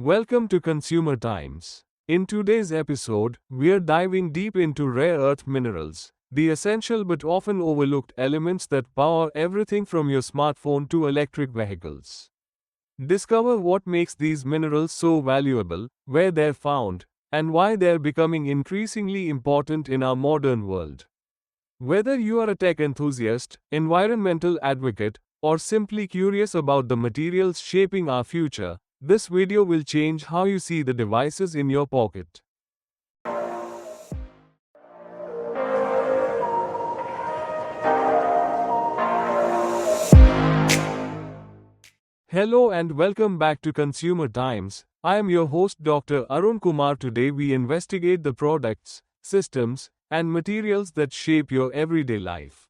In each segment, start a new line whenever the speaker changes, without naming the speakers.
Welcome to Consumer Times. In today's episode, we're diving deep into rare earth minerals, the essential but often overlooked elements that power everything from your smartphone to electric vehicles. Discover what makes these minerals so valuable, where they're found, and why they're becoming increasingly important in our modern world. Whether you are a tech enthusiast, environmental advocate, or simply curious about the materials shaping our future, this video will change how you see the devices in your pocket. Hello and welcome back to Consumer Times. I am your host Dr. Arun Kumar. Today we investigate the products, systems, and materials that shape your everyday life.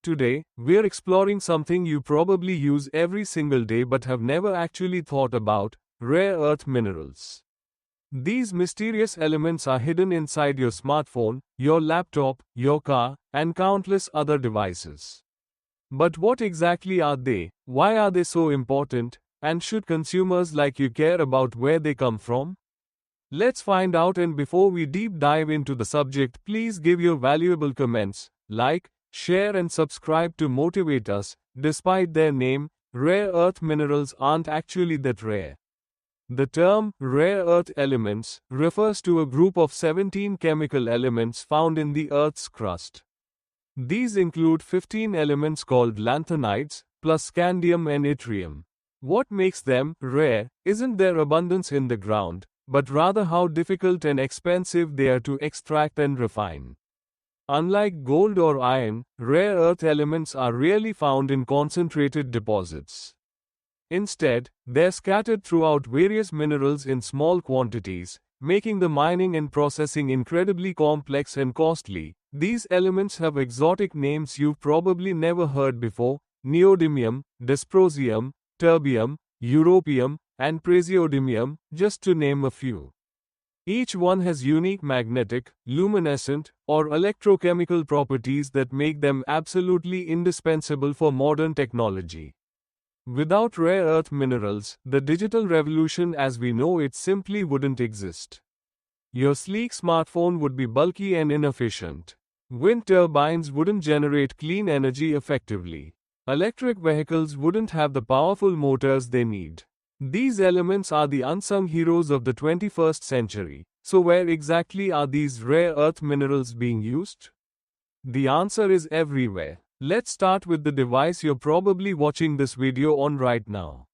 Today, we're exploring something you probably use every single day but have never actually thought about: rare earth minerals. These mysterious elements are hidden inside your smartphone, your laptop, your car, and countless other devices. But what exactly are they? Why are they so important? And should consumers like you care about where they come from? Let's find out, and before we deep dive into the subject, please give your valuable comments, like, share and subscribe to motivate us. Despite their name, rare earth minerals aren't actually that rare. The term rare earth elements refers to a group of 17 chemical elements found in the Earth's crust. These include 15 elements called lanthanides, plus scandium and yttrium. What makes them rare isn't their abundance in the ground, but rather how difficult and expensive they are to extract and refine. Unlike gold or iron, rare earth elements are rarely found in concentrated deposits. Instead, they're scattered throughout various minerals in small quantities, making the mining and processing incredibly complex and costly. These elements have exotic names you've probably never heard before: neodymium, dysprosium, terbium, europium, and praseodymium, just to name a few. Each one has unique magnetic, luminescent, or electrochemical properties that make them absolutely indispensable for modern technology. Without rare earth minerals, the digital revolution as we know it simply wouldn't exist. Your sleek smartphone would be bulky and inefficient. Wind turbines wouldn't generate clean energy effectively. Electric vehicles wouldn't have the powerful motors they need. These elements are the unsung heroes of the 21st century. So where exactly are these rare earth minerals being used? The answer is everywhere. Let's start with the device you're probably watching this video on right now.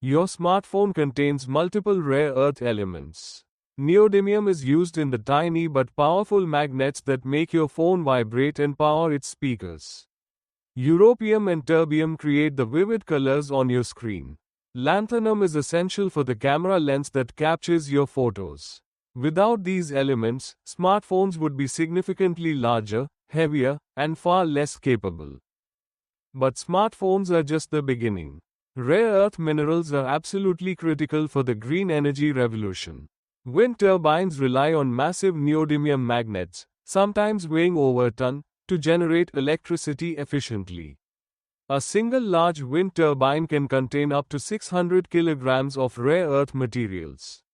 Your smartphone contains multiple rare earth elements. Neodymium is used in the tiny but powerful magnets that make your phone vibrate and power its speakers. Europium and terbium create the vivid colors on your screen. Lanthanum is essential for the camera lens that captures your photos. Without these elements, smartphones would be significantly larger, heavier, and far less capable. But smartphones are just the beginning. Rare earth minerals are absolutely critical for the green energy revolution. Wind turbines rely on massive neodymium magnets, sometimes weighing over a ton, to generate electricity efficiently. A single large wind turbine can contain up to 600 kilograms of rare earth materials.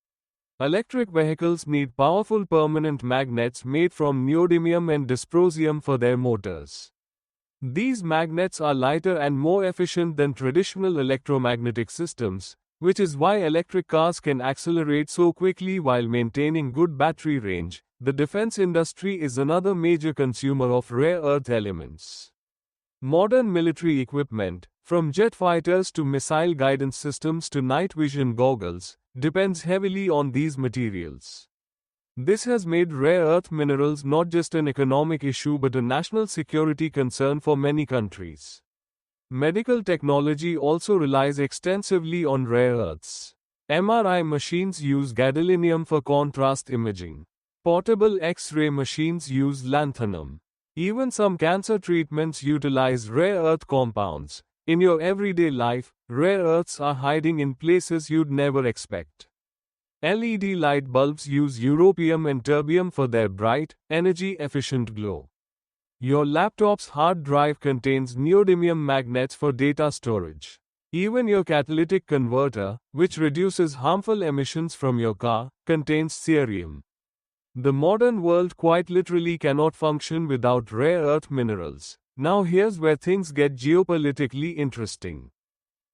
Electric vehicles need powerful permanent magnets made from neodymium and dysprosium for their motors. These magnets are lighter and more efficient than traditional electromagnetic systems, which is why electric cars can accelerate so quickly while maintaining good battery range. The defense industry is another major consumer of rare earth elements. Modern military equipment, from jet fighters to missile guidance systems to night vision goggles, depends heavily on these materials. This has made rare earth minerals not just an economic issue but a national security concern for many countries. Medical technology also relies extensively on rare earths. MRI machines use gadolinium for contrast imaging. Portable X-ray machines use lanthanum. Even some cancer treatments utilize rare earth compounds. In your everyday life, rare earths are hiding in places you'd never expect. LED light bulbs use europium and terbium for their bright, energy-efficient glow. Your laptop's hard drive contains neodymium magnets for data storage. Even your catalytic converter, which reduces harmful emissions from your car, contains cerium. The modern world quite literally cannot function without rare earth minerals. Now here's where things get geopolitically interesting.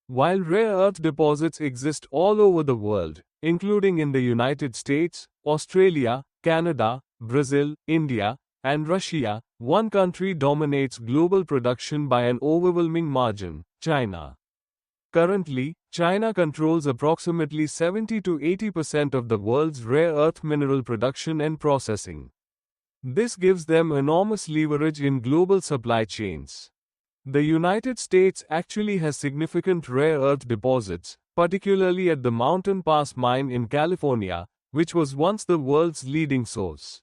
While rare earth deposits exist all over the world, including in the United States, Australia, Canada, Brazil, India, and Russia, one country dominates global production by an overwhelming margin: China. Currently, China controls approximately 70 to 80% of the world's rare earth mineral production and processing. This gives them enormous leverage in global supply chains. The United States actually has significant rare earth deposits, particularly at the Mountain Pass mine in California, which was once the world's leading source.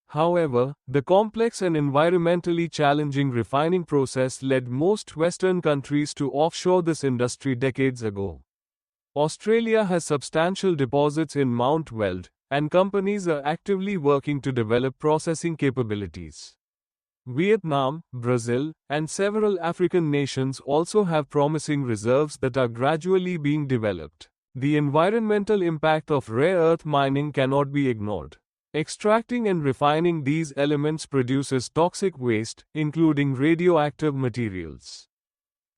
However, the complex and environmentally challenging refining process led most Western countries to offshore this industry decades ago. Australia has substantial deposits in Mount Weld, and companies are actively working to develop processing capabilities. Vietnam, Brazil, and several African nations also have promising reserves that are gradually being developed. The environmental impact of rare earth mining cannot be ignored. Extracting and refining these elements produces toxic waste, including radioactive materials.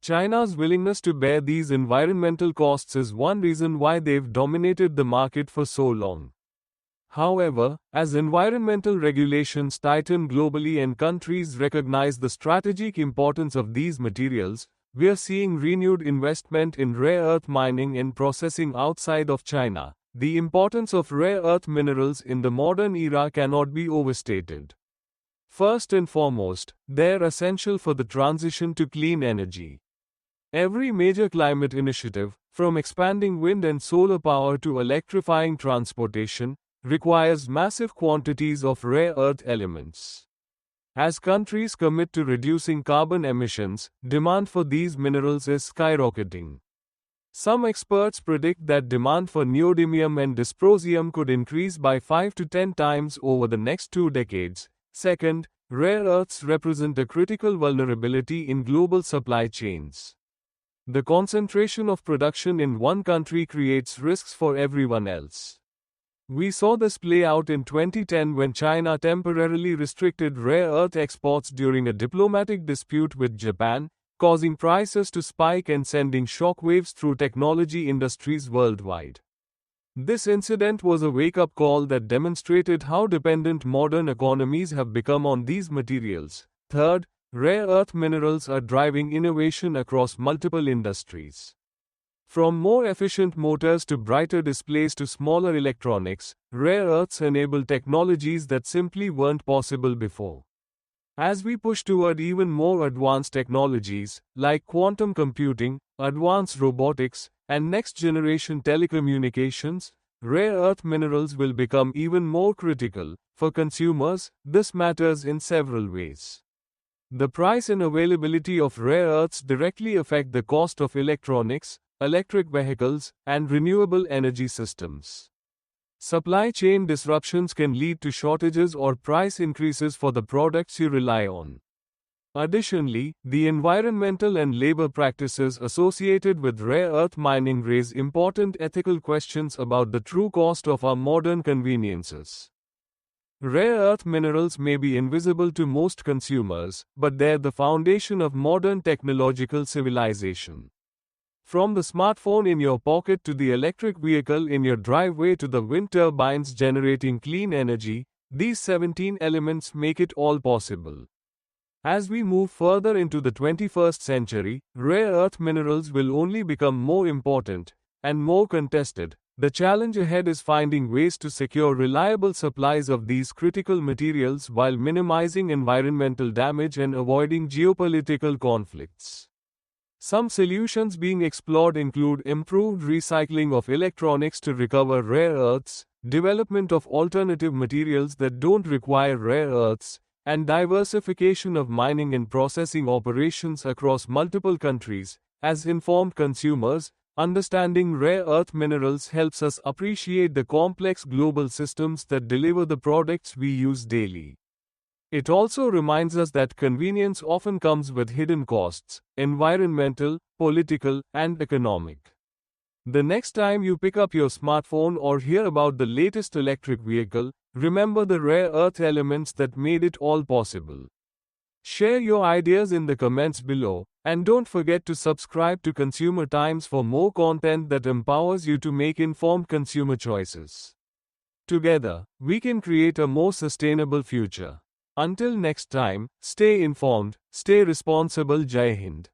China's willingness to bear these environmental costs is one reason why they've dominated the market for so long. However, as environmental regulations tighten globally and countries recognize the strategic importance of these materials, we are seeing renewed investment in rare earth mining and processing outside of China. The importance of rare earth minerals in the modern era cannot be overstated. First and foremost, they're essential for the transition to clean energy. Every major climate initiative, from expanding wind and solar power to electrifying transportation, requires massive quantities of rare earth elements. As countries commit to reducing carbon emissions, demand for these minerals is skyrocketing. Some experts predict that demand for neodymium and dysprosium could increase by 5 to 10 times over the next 2 decades. Second, rare earths represent a critical vulnerability in global supply chains. The concentration of production in one country creates risks for everyone else. We saw this play out in 2010 when China temporarily restricted rare earth exports during a diplomatic dispute with Japan, causing prices to spike and sending shockwaves through technology industries worldwide. This incident was a wake-up call that demonstrated how dependent modern economies have become on these materials. Third, rare earth minerals are driving innovation across multiple industries. From more efficient motors to brighter displays to smaller electronics, rare earths enable technologies that simply weren't possible before. As we push toward even more advanced technologies, like quantum computing, advanced robotics, and next-generation telecommunications, rare earth minerals will become even more critical. For consumers, this matters in several ways. The price and availability of rare earths directly affect the cost of electronics, electric vehicles, and renewable energy systems. Supply chain disruptions can lead to shortages or price increases for the products you rely on. Additionally, the environmental and labor practices associated with rare earth mining raise important ethical questions about the true cost of our modern conveniences. Rare earth minerals may be invisible to most consumers, but they're the foundation of modern technological civilization. From the smartphone in your pocket to the electric vehicle in your driveway to the wind turbines generating clean energy, these 17 elements make it all possible. As we move further into the 21st century, rare earth minerals will only become more important and more contested. The challenge ahead is finding ways to secure reliable supplies of these critical materials while minimizing environmental damage and avoiding geopolitical conflicts. Some solutions being explored include improved recycling of electronics to recover rare earths, development of alternative materials that don't require rare earths, and diversification of mining and processing operations across multiple countries. As informed consumers, understanding rare earth minerals helps us appreciate the complex global systems that deliver the products we use daily. It also reminds us that convenience often comes with hidden costs, environmental, political, and economic. The next time you pick up your smartphone or hear about the latest electric vehicle, remember the rare earth elements that made it all possible. Share your ideas in the comments below, and don't forget to subscribe to Consumer Times for more content that empowers you to make informed consumer choices. Together, we can create a more sustainable future. Until next time, stay informed, stay responsible. Jai Hind.